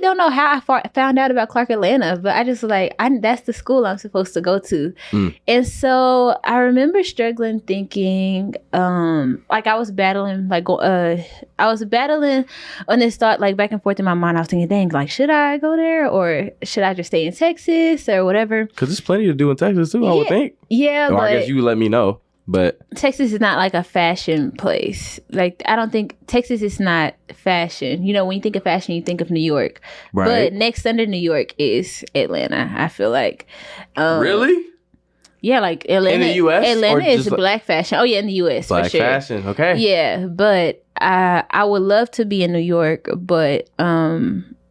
don't know how I found out about Clark Atlanta, but I just was like, that's the school I'm supposed to go to. And so I remember struggling, thinking, like I was battling on this thought, like back and forth in my mind. I was thinking, dang, like, should I go there or should I just stay in Texas or whatever? Because there's plenty to do in Texas too, I would think. Yeah, or but I guess you would let me know. But Texas is not like a fashion place. Like, I don't think Texas is not fashion. You know, when you think of fashion, you think of New York. Right. But next under New York is Atlanta, I feel like. Really? Yeah, like Atlanta. In the U.S.? Atlanta is black fashion. Oh, yeah, in the U.S. Black for sure. fashion, okay. Yeah, but I would love to be in New York, but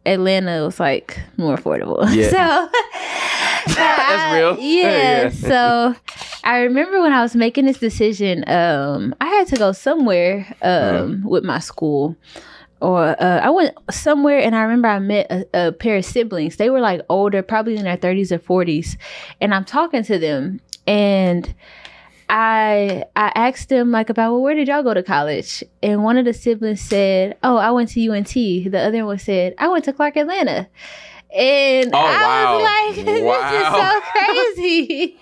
Atlanta was like more affordable. Yeah. So that's real. Yeah. So I remember when I was making this decision, I had to go somewhere with my school. Or I went somewhere and I remember I met a pair of siblings. They were like older, probably in their 30s or 40s. And I'm talking to them and I asked them like about, well, where did y'all go to college? And one of the siblings said, oh, I went to UNT. The other one said, I went to Clark Atlanta. And I was like, this is so crazy.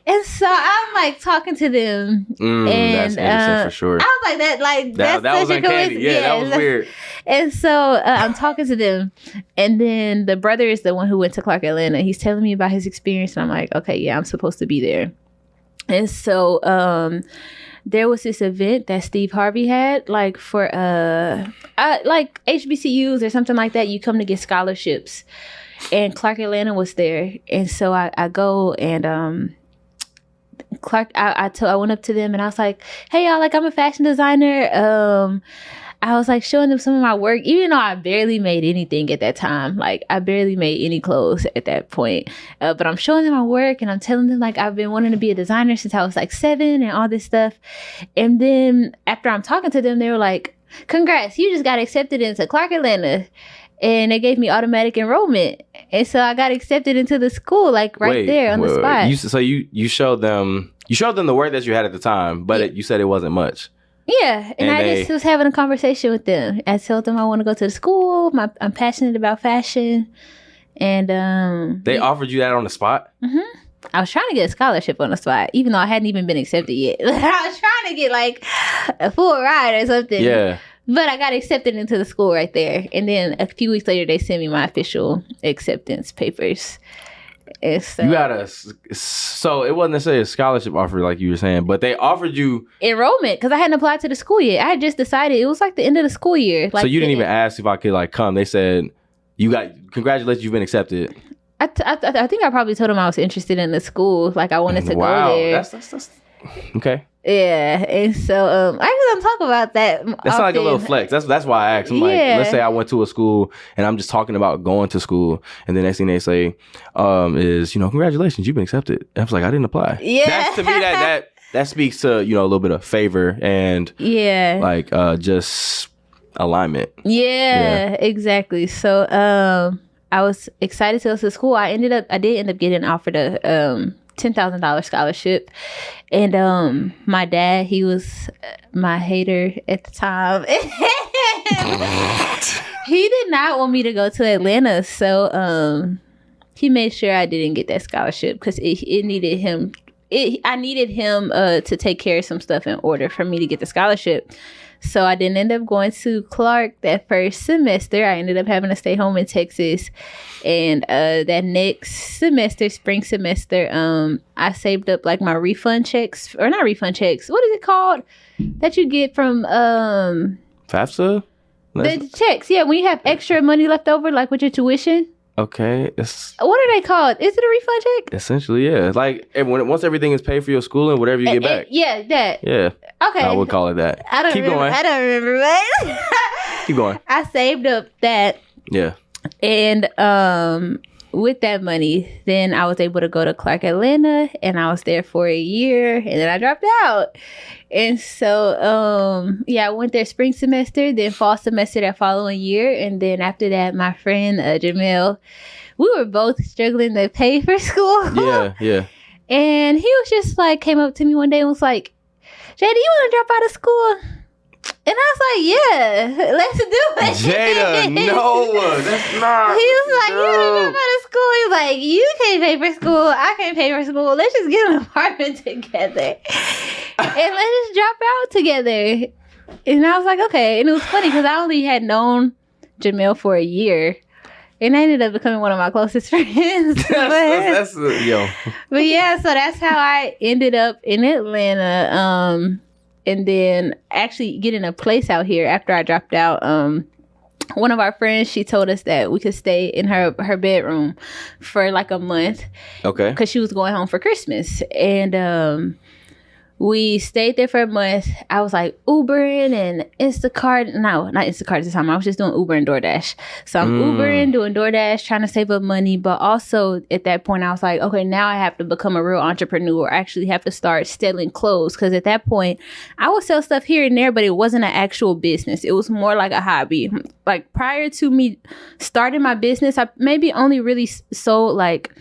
And so I'm like talking to them. And that's innocent for sure. I was like, that's that was such a uncanny. coincidence. Yeah, that was weird. And so I'm talking to them. And then the brother is the one who went to Clark Atlanta. He's telling me about his experience. And I'm like, okay, yeah, I'm supposed to be there. And so there was this event that Steve Harvey had, like for like HBCUs or something like that. You come to get scholarships, and Clark Atlanta was there. And so I go and Clark, I went up to them and I was like, hey y'all, like I'm a fashion designer. I was like showing them some of my work, even though I barely made anything at that time. Like I barely made any clothes at that point. But I'm showing them my work and I'm telling them like I've been wanting to be a designer since I was like 7 and all this stuff. And then after I'm talking to them, they were like, congrats, you just got accepted into Clark Atlanta. And they gave me automatic enrollment. And so I got accepted into the school, like there on the spot. So you showed them the work that you had at the time, but you said it wasn't much. Yeah, and I just was having a conversation with them. I told them I want to go to the school. I'm passionate about fashion, and they offered you that on the spot. Mm-hmm. I was trying to get a scholarship on the spot, even though I hadn't even been accepted yet. I was trying to get like a full ride or something. Yeah, but I got accepted into the school right there, and then a few weeks later, they sent me my official acceptance papers. So it wasn't necessarily a scholarship offer like you were saying, but they offered you enrollment because I hadn't applied to the school yet. I had just decided it was like the end of the school year. Like, so you didn't even ask if I could like come. They said congratulations, you've been accepted. I think I probably told them I was interested in the school. Like I wanted to go there. That's okay. Yeah, and so I don't talk about that. That's like a little flex. That's why I asked. I'm like, let's say I went to a school and I'm just talking about going to school, and the next thing they say is, congratulations, you've been accepted. I was like, I didn't apply. Yeah, that's to me that speaks to a little bit of favor and like just alignment. Yeah, exactly. So I was excited to go to school. I did end up getting offered a $10,000 scholarship, and my dad, he was my hater at the time. He did not want me to go to Atlanta, so he made sure I didn't get that scholarship because it needed him. I needed him to take care of some stuff in order for me to get the scholarship. So I didn't end up going to Clark that first semester. I ended up having to stay home in Texas. And that next semester, spring semester, I saved up like my refund checks, or not refund checks. What is it called that you get from FAFSA? The checks. Yeah, when you have extra money left over, like with your tuition. Okay. What are they called? Is it a refund check? Essentially, yeah. Like once everything is paid for your schooling, whatever you get back. Yeah, that. Yeah. Okay. I would call it that. Keep going. I don't remember what. Keep going. I saved up that. Yeah. And with that money, then I was able to go to Clark Atlanta, and I was there for a year, and then I dropped out. And so, I went there spring semester, then fall semester that following year. And then after that, my friend, Jamel, we were both struggling to pay for school. Yeah. And he was just like, came up to me one day and was like, Jay, do you want to drop out of school? And I was like, yeah, let's do it. Jada, no, that's not. He was like, you don't go to school. He was like, you can't pay for school. I can't pay for school. Let's just get an apartment together. And let's just drop out together. And I was like, okay. And it was funny because I only had known Jamil for a year. And I ended up becoming one of my closest friends. That's yo. But yeah, so that's how I ended up in Atlanta. And then actually getting a place out here after I dropped out. One of our friends, she told us that we could stay in her bedroom for like a month. Okay. Because she was going home for Christmas. And we stayed there for a month. I was like Ubering and Instacart. No, not Instacart at the time. I was just doing Uber and DoorDash. So I'm Ubering, doing DoorDash, trying to save up money. But also at that point, I was like, okay, now I have to become a real entrepreneur. I actually have to start selling clothes. Because at that point, I would sell stuff here and there, but it wasn't an actual business. It was more like a hobby. Like prior to me starting my business, I maybe only really sold like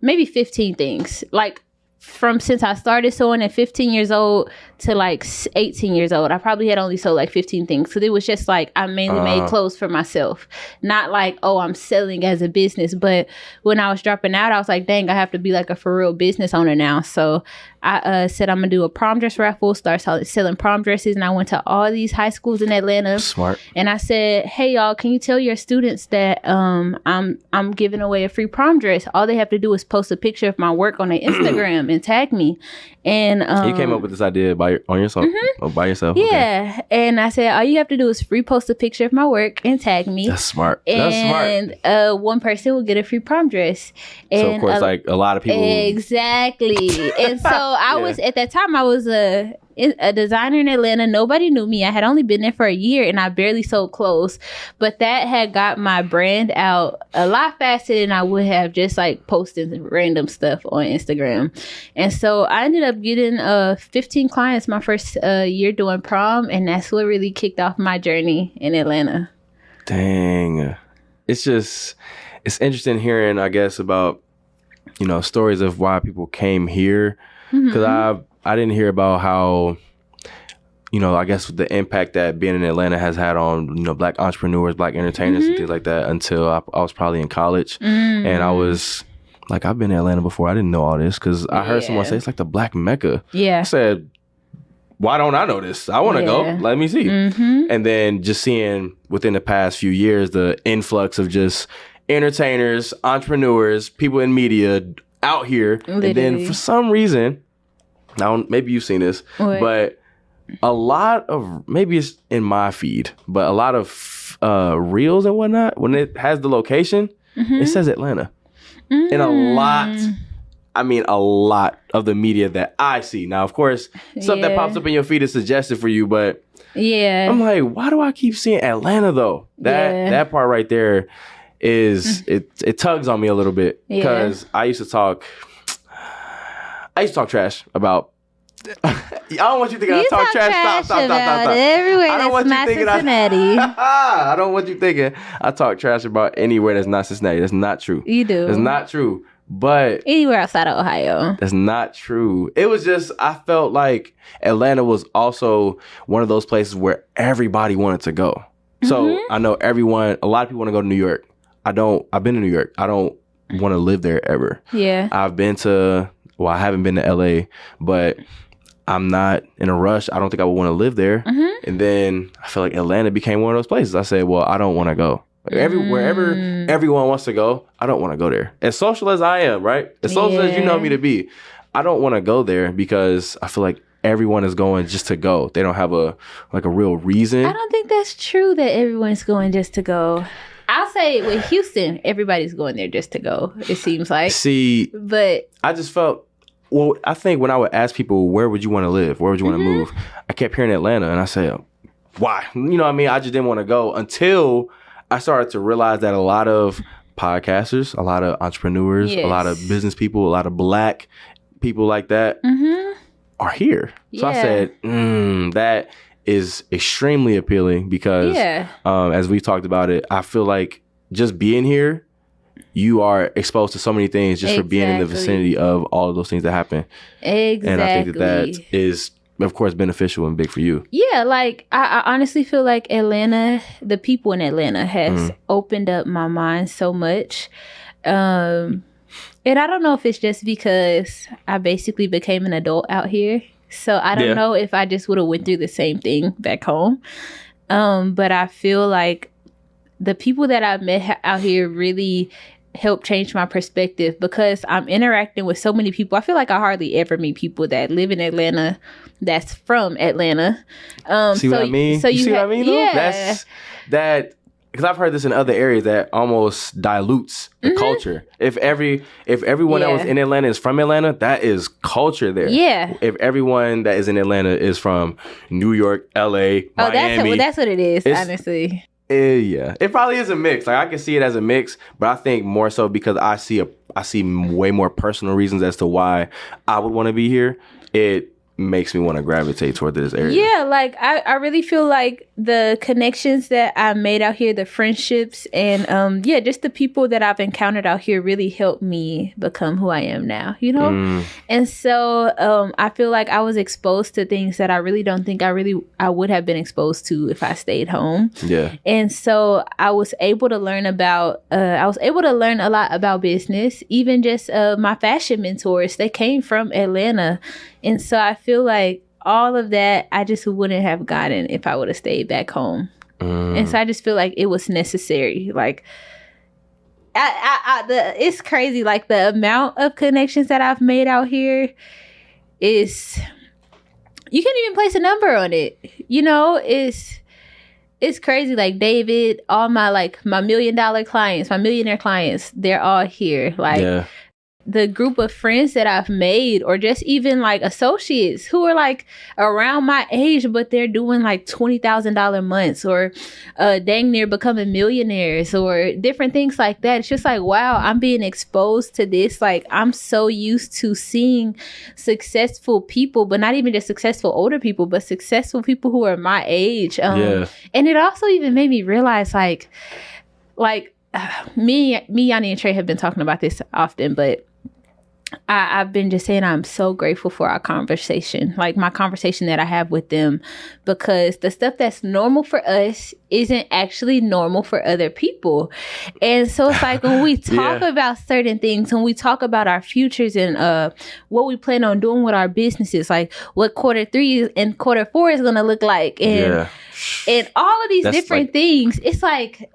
maybe 15 things. Like from since I started sewing at 15 years old to like 18 years old, I probably had only sold like 15 things. So it was just like I mainly made clothes for myself. Not like, oh, I'm selling as a business. But when I was dropping out, I was like, dang, I have to be like a for real business owner now. So I said I'm going to do a prom dress raffle, start selling prom dresses. And I went to all these high schools in Atlanta. Smart. And I said, hey, y'all, can you tell your students that I'm giving away a free prom dress? All they have to do is post a picture of my work on their Instagram and tag me. And you came up with this idea on yourself, or by yourself. Yeah. Okay. And I said, all you have to do is repost a picture of my work and tag me. That's smart. And one person will get a free prom dress. And so of course, like a lot of people. Exactly. And so I was, at that time, I was a designer in Atlanta. Nobody knew me. I had only been there for a year and I barely sold clothes. But that had got my brand out a lot faster than I would have just like posting random stuff on Instagram. And so I ended up getting 15 clients my first year doing prom. And that's what really kicked off my journey in Atlanta. Dang. It's interesting hearing, I guess, about, stories of why people came here. Because I didn't hear about how, I guess the impact that being in Atlanta has had on, Black entrepreneurs, Black entertainers and things like that until I was probably in college. And I was like, I've been in Atlanta before. I didn't know all this because I heard someone say it's like the Black Mecca. Yeah. I said, why don't I know this? I want to go. Let me see. And then just seeing within the past few years, the influx of just entertainers, entrepreneurs, people in media out here. Literally. And then for some reason, now maybe you've seen this, but a lot of, maybe it's in my feed, but a lot of reels and whatnot, when it has the location, it says Atlanta. And a lot of the media that I see. Now, of course, stuff that pops up in your feed is suggested for you, but I'm like, why do I keep seeing Atlanta though? That part right there is, it tugs on me a little bit because I used to talk trash about. I don't want you thinking I talk trash. Stop. Everywhere. I don't want you thinking I don't want you thinking I talk trash about anywhere that's not Cincinnati. That's not true. You do. That's not true. But anywhere outside of Ohio. That's not true. It was just, I felt like Atlanta was also one of those places where everybody wanted to go. So I know a lot of people want to go to New York. I've been to New York. I don't want to live there ever. Yeah. I haven't been to LA, but I'm not in a rush. I don't think I would want to live there. And then I feel like Atlanta became one of those places. I said, well, I don't want to go. Wherever everyone wants to go, I don't want to go there. As social as I am, right? As social as you know me to be, I don't want to go there because I feel like everyone is going just to go. They don't have a real reason. I don't think that's true that everyone's going just to go. I'll say with Houston, everybody's going there just to go, it seems like. See, but I just felt, well, I think when I would ask people, where would you want to live? Where would you want to move? I kept hearing Atlanta and I said, why? You know what I mean? I just didn't want to go until I started to realize that a lot of podcasters, a lot of entrepreneurs, a lot of business people, a lot of Black people like that are here. So I said, that is extremely appealing because as we talked about it, I feel like just being here, you are exposed to so many things just for being in the vicinity of all of those things that happen. Exactly. And I think that is of course, beneficial and big for you. Yeah, like I honestly feel like Atlanta, the people in Atlanta has opened up my mind so much. And I don't know if it's just because I basically became an adult out here. So I don't know if I just would have went through the same thing back home. But I feel like the people that I've met out here really helped change my perspective because I'm interacting with so many people. I feel like I hardly ever meet people that live in Atlanta that's from Atlanta. See what I mean? So you see what I mean? Though? Yeah. That's that. Because I've heard this in other areas that almost dilutes the culture. If everyone that was in Atlanta is from Atlanta, that is culture there. Yeah. If everyone that is in Atlanta is from New York, LA, Miami, that's what it is, honestly. Yeah, it probably is a mix. Like I can see it as a mix, but I think more so because I see way more personal reasons as to why I would want to be here. It makes me want to gravitate toward this area. Yeah, like I really feel like the connections that I made out here, the friendships, and just the people that I've encountered out here really helped me become who I am now, you know? And so I feel like I was exposed to things that I really don't think I would have been exposed to if I stayed home. Yeah. And so I was able to learn a lot about business, even just my fashion mentors, they came from Atlanta. And so I feel like all of that I just wouldn't have gotten if I would have stayed back home. And so I just feel like it was necessary. Like, it's crazy. Like the amount of connections that I've made out here is, you can't even place a number on it. You know, it's crazy. Like David, all my $1 million clients, my millionaire clients, they're all here. Like, the group of friends that I've made, or just even like associates who are like around my age, but they're doing like $20,000 months, or dang near becoming millionaires, or different things like that. It's just like, wow, I'm being exposed to this. Like, I'm so used to seeing successful people, but not even just successful older people, but successful people who are my age. And it also even made me realize like me, Yanni, and Trey have been talking about this often, but I've been just saying I'm so grateful for our conversation, like my conversation that I have with them, because the stuff that's normal for us isn't actually normal for other people. And so it's like when we talk about certain things, when we talk about our futures and what we plan on doing with our businesses, like what Q3 and Q4 is going to look like, and all of these different things, it's like,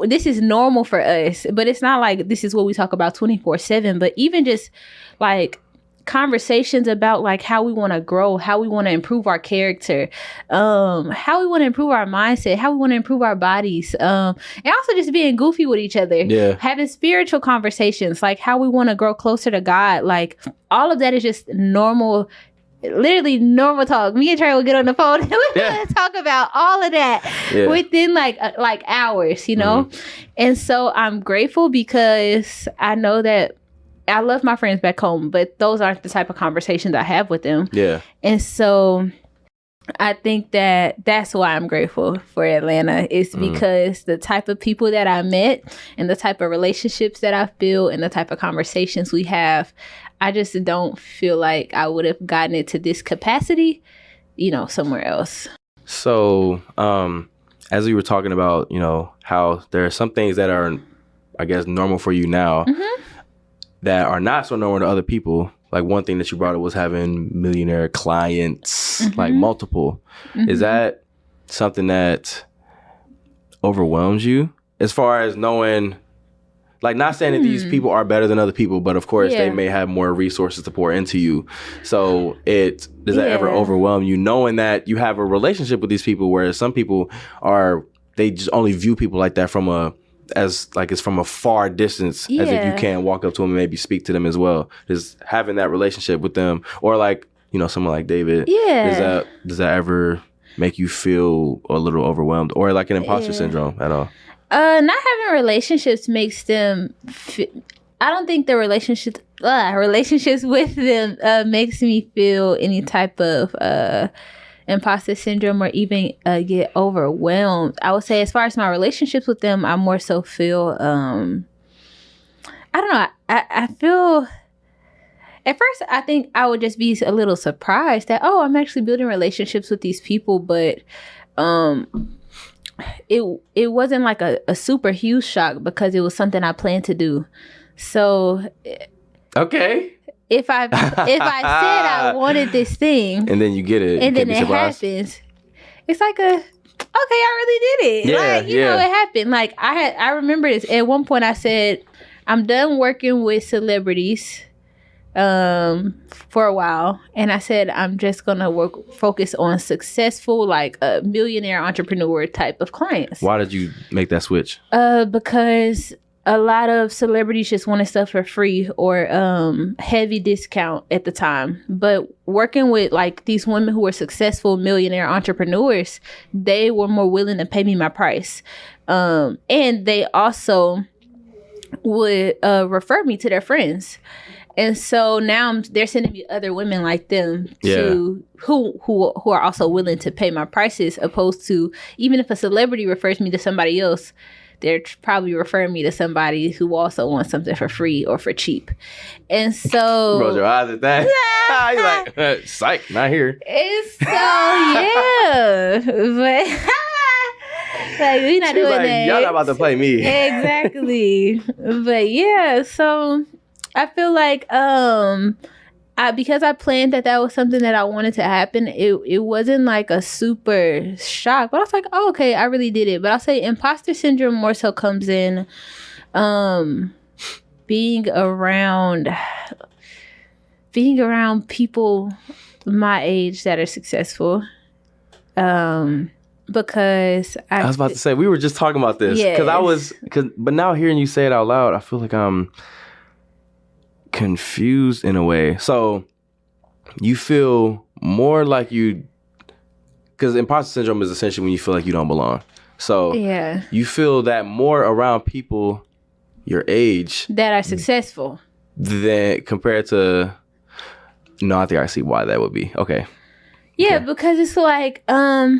this is normal for us, but it's not like this is what we talk about 24/7. But even just like conversations about like how we want to grow, how we want to improve our character, how we want to improve our mindset, how we want to improve our bodies, and also just being goofy with each other, having spiritual conversations, like how we want to grow closer to God. Like all of that is just normal. Literally normal talk. Me and Trey will get on the phone and we're talk about all of that within like hours, you know? And so I'm grateful because I know that I love my friends back home, but those aren't the type of conversations I have with them. Yeah. And so I think that that's why I'm grateful for Atlanta, is because the type of people that I met and the type of relationships that I've built and the type of conversations we have, I just don't feel like I would have gotten it to this capacity, you know, somewhere else. So, as we were talking about, you know, how there are some things that are, I guess, normal for you now that are not so normal to other people. Like one thing that you brought up was having millionaire clients, like multiple. Is that something that overwhelms you as far as knowing? Like, not saying that these people are better than other people, but of course they may have more resources to pour into you. So does that ever overwhelm you, knowing that you have a relationship with these people, whereas some people they just only view people like that from it's from a far distance, as if you can't walk up to them and maybe speak to them as well. Just having that relationship with them, or like, you know, someone like David. Does that ever make you feel a little overwhelmed, or like an imposter syndrome at all? Not having relationships makes them. I don't think the relationships with them makes me feel any type of imposter syndrome or even get overwhelmed. I would say, as far as my relationships with them, I more so feel. I don't know. I feel. At first, I think I would just be a little surprised that, oh, I'm actually building relationships with these people, but it wasn't like a super huge shock because it was something I planned to do. So okay, if I said I wanted this thing, and then you get it, and then it happens, it's like okay, I really did it. Yeah, like, you know, it happened. Like I remember this. At one point I said, I'm done working with celebrities for a while, and I said I'm just gonna focus on successful, like a millionaire entrepreneur type of clients. Why did you make that switch? Because a lot of celebrities just wanted stuff for free or heavy discount at the time. But working with like these women who were successful millionaire entrepreneurs, they were more willing to pay me my price. And they also would refer me to their friends. And so now they're sending me other women like them to who are also willing to pay my prices, opposed to even if a celebrity refers me to somebody else, they're probably referring me to somebody who also wants something for free or for cheap. And so roll your eyes at that. You're like, psych, not here. And so but like we're not doing that. Y'all not about to play me. Exactly. But yeah, so I feel like because I planned that was something that I wanted to happen, it wasn't like a super shock, but I was like, oh, okay, I really did it. But I'll say imposter syndrome more so comes in being around people my age that are successful. Because I was about to say, we were just talking about this but now hearing you say it out loud, I feel like I'm confused in a way. So you feel more like because imposter syndrome is essentially when you feel like you don't belong. So you feel that more around people your age that are successful than compared to. No, I think I see why that would be. Okay. Yeah, because it's like I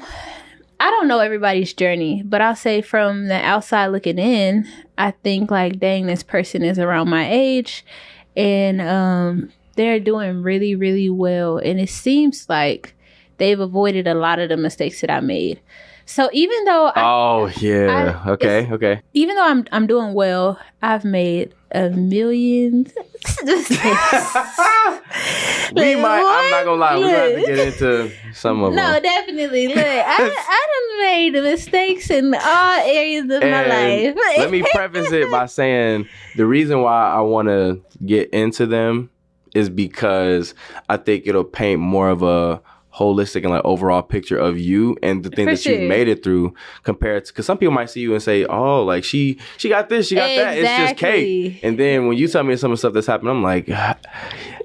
don't know everybody's journey, but I'll say from the outside looking in, I think like, dang, this person is around my age. And they're doing really, really well. And it seems like they've avoided a lot of the mistakes that I made. So even though okay. Even though I'm doing well, I've made a million mistakes. I'm not gonna lie, we're gonna have to get into some of them. No, definitely. Look, I done made mistakes in all areas of my life. Let me preface it by saying the reason why I want to get into them is because I think it'll paint more of a holistic and like overall picture of you and the things that you've made it through, compared to, because some people might see you and say, oh, like she got this, she got that, it's just cake. And then when you tell me some of the stuff that's happened, I'm like,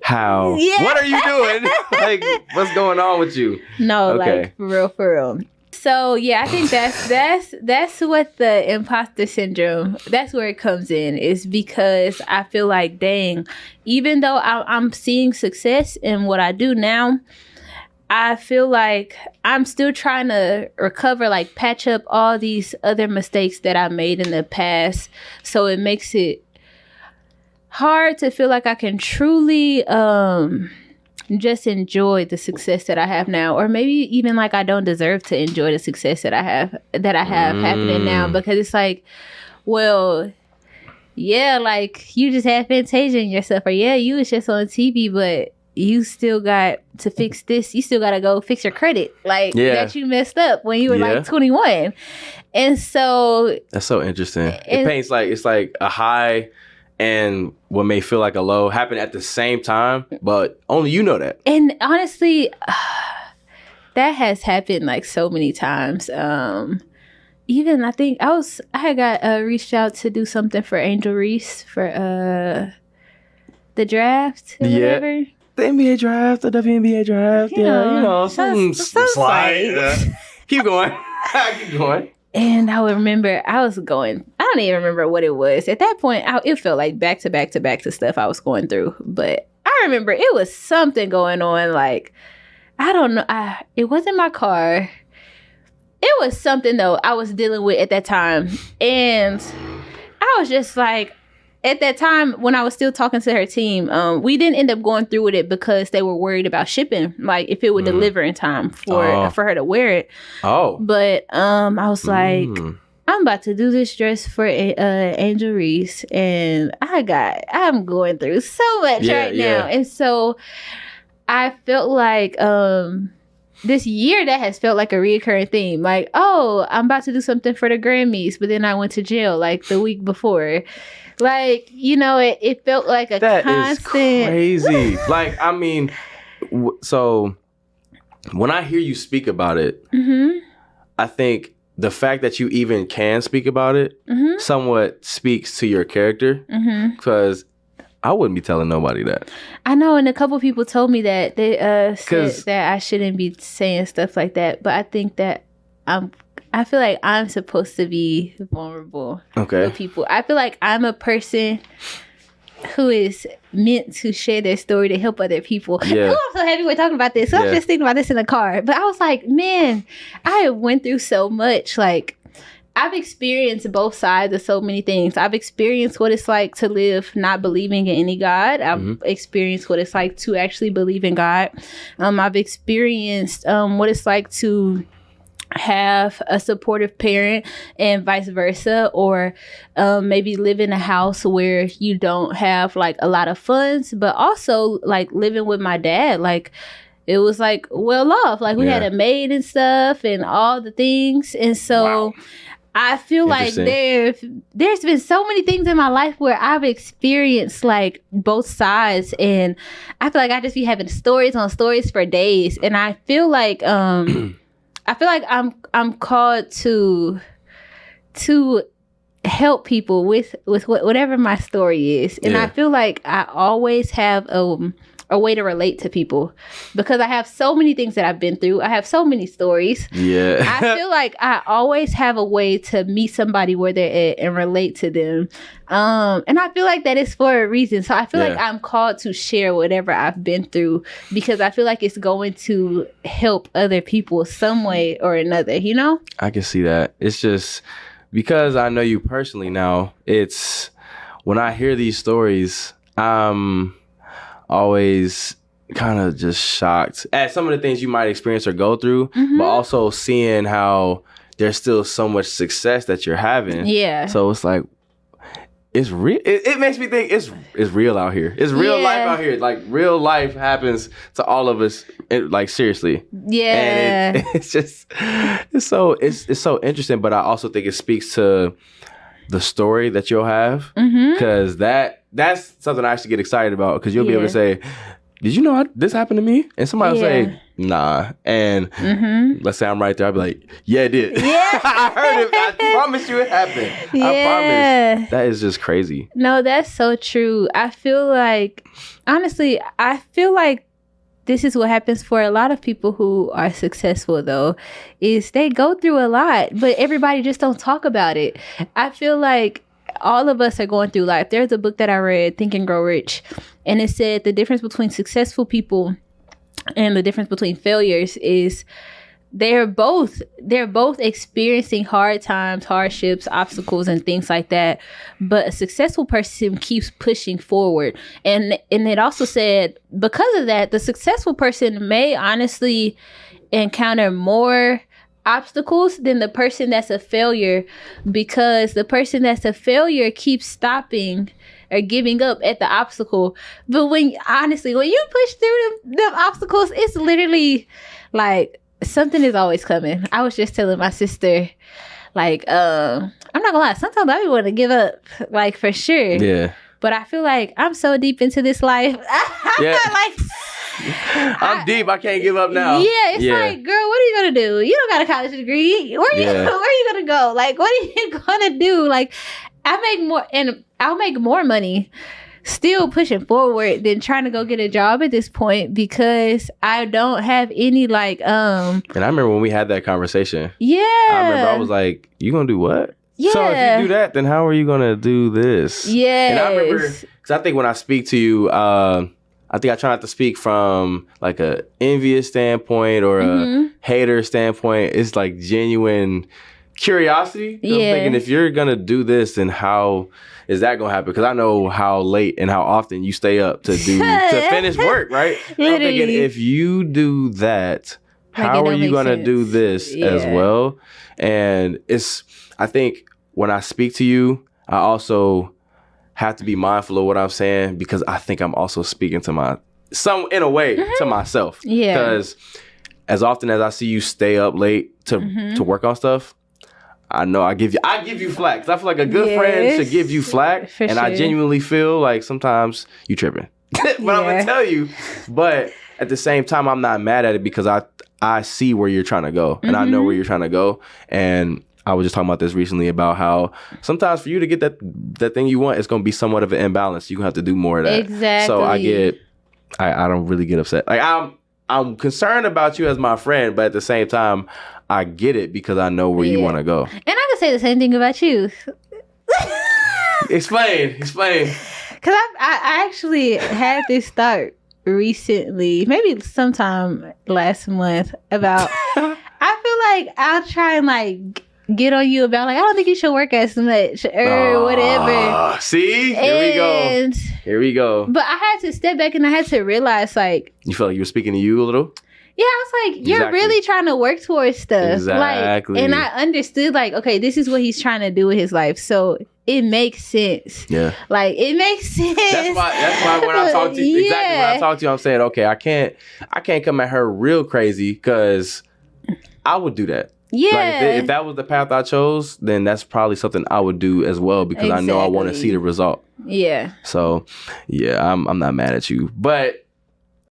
how? Yeah. What are you doing? Like, what's going on with you? No, like for real. So yeah, I think that's what the imposter syndrome, that's where it comes in, is because I feel like, dang, even though I'm seeing success in what I do now, I feel like I'm still trying to recover, like patch up all these other mistakes that I made in the past. So it makes it hard to feel like I can truly just enjoy the success that I have now, or maybe even like I don't deserve to enjoy the success that I have happening now, because it's like, well, yeah, like you just had Fantasia in your stuff, or yeah, you was just on TV, but you still got to fix this. You still got to go fix your credit, like that you messed up when you were like 21. And so that's so interesting. It paints like it's like a high and what may feel like a low happen at the same time, but only you know that. And honestly, that has happened like so many times. Even I think I had got reached out to do something for Angel Reese for the draft or whatever. The NBA draft, the WNBA draft, some slide. Keep going. Keep going. And I would remember I don't even remember what it was. At that point, it felt like back to stuff I was going through. But I remember it was something going on. Like, I don't know. It wasn't my car. It was something, though, I was dealing with at that time. And I was just like, at that time when I was still talking to her team, we didn't end up going through with it because they were worried about shipping, like if it would deliver in time for her to wear it. Oh, but I was like, I'm about to do this dress for Angel Reese, and I'm going through so much right now, and so I felt like this year that has felt like a reoccurring theme. Like, oh, I'm about to do something for the Grammys, but then I went to jail like the week before. Like, you know, it felt like a constant. Is crazy. Like, I mean, so when I hear you speak about it, I think the fact that you even can speak about it somewhat speaks to your character, because I wouldn't be telling nobody that. I know, and a couple people told me that they said that I shouldn't be saying stuff like that, but I think that I feel like I'm supposed to be vulnerable with people. I feel like I'm a person who is meant to share their story to help other people. Yeah. I'm so happy we're talking about this. So I was just thinking about this in the car, but I was like, man, I went through so much. Like, I've experienced both sides of so many things. I've experienced what it's like to live not believing in any God. I've experienced what it's like to actually believe in God. I've experienced what it's like to have a supportive parent and vice versa, or maybe live in a house where you don't have like a lot of funds, but also like living with my dad. Like, it was like well off. Like, we had a maid and stuff and all the things. And so I feel like there's been so many things in my life where I've experienced like both sides, and I feel like I just be having stories on stories for days. And I feel like I'm called to help people with whatever my story is. And I feel like I always have a way to relate to people because I have so many things that I've been through. I have so many stories. Yeah. I feel like I always have a way to meet somebody where they're at and relate to them. And I feel like that is for a reason. So I feel like I'm called to share whatever I've been through because I feel like it's going to help other people some way or another, you know? I can see that. It's just because I know you personally now, it's when I hear these stories, I'm always kind of just shocked at some of the things you might experience or go through, but also seeing how there's still so much success that you're having. Yeah. So it's like, it's real. It makes me think it's real out here. It's real life out here. Like, real life happens to all of us. Like, seriously. Yeah. And it's just, it's so interesting. But I also think it speaks to the story that you'll have, because that's something I actually get excited about, because you'll be able to say, did you know this happened to me? And somebody will say, nah. And let's say I'm right there. I'll be like, yeah, it did. Yeah. I heard it. I promise you it happened. Yeah. I promise. That is just crazy. No, that's so true. I feel like, honestly, this is what happens for a lot of people who are successful, though, is they go through a lot, but everybody just don't talk about it. I feel like all of us are going through life. There's a book that I read, Think and Grow Rich, and it said the difference between successful people and the difference between failures is they're both experiencing hard times, hardships, obstacles, and things like that. But a successful person keeps pushing forward. And it also said, because of that, the successful person may honestly encounter more obstacles than the person that's a failure, because the person that's a failure keeps stopping or giving up at the obstacle. But when you push through them obstacles, it's literally like, something is always coming. I was just telling my sister, like, I'm not gonna lie, sometimes I want to give up, like, for sure. Yeah. But I feel like I'm so deep into this life. I'm deep. I can't give up now. Yeah, it's like, girl, what are you gonna do? You don't got a college degree. Where are you gonna go? Like, what are you gonna do? Like, I'll make more money still pushing forward than trying to go get a job at this point, because I don't have any And I remember when we had that conversation. Yeah. I remember I was like, you gonna do what? Yeah. So if you do that, then how are you gonna do this? Yeah. And I remember, because I think when I speak to you, I think I try not to speak from like a envious standpoint or a hater standpoint. It's like genuine curiosity. I'm thinking, if you're gonna do this, then how is that gonna happen? Because I know how late and how often you stay up to finish work, right? Literally. I'm thinking, if you do that, how are you gonna do this as well? And I think when I speak to you, I also have to be mindful of what I'm saying, because I think I'm also speaking to to myself. Yeah. Because as often as I see you stay up late to work on stuff, I know I give you flack. 'Cause I feel like a good friend should give you flack, and I genuinely feel like sometimes you tripping. But I'm gonna tell you. But at the same time, I'm not mad at it, because I see where you're trying to go, and I know where you're trying to go. And I was just talking about this recently about how sometimes for you to get that thing you want, it's gonna be somewhat of an imbalance. You're gonna have to do more of that. Exactly. So I don't really get upset. Like I'm concerned about you as my friend, but at the same time, I get it, because I know where you want to go. And I can say the same thing about you. Explain. Because I actually had this thought recently, maybe sometime last month, about I feel like I'll try and like get on you about like, I don't think you should work as much or whatever. See? Here we go. But I had to step back and I had to realize, like, you felt like you were speaking to you a little? Yeah, I was like, you're really trying to work towards stuff. Exactly. Like, and I understood, like, okay, this is what he's trying to do with his life. So it makes sense. Yeah. Like, it makes sense. That's why when I talk to you, exactly when I talk to you, I'm saying, okay, I can't come at her real crazy, because I would do that. Yeah. Like if that was the path I chose, then that's probably something I would do as well, because I know I want to see the result. Yeah. So, yeah, I'm not mad at you. But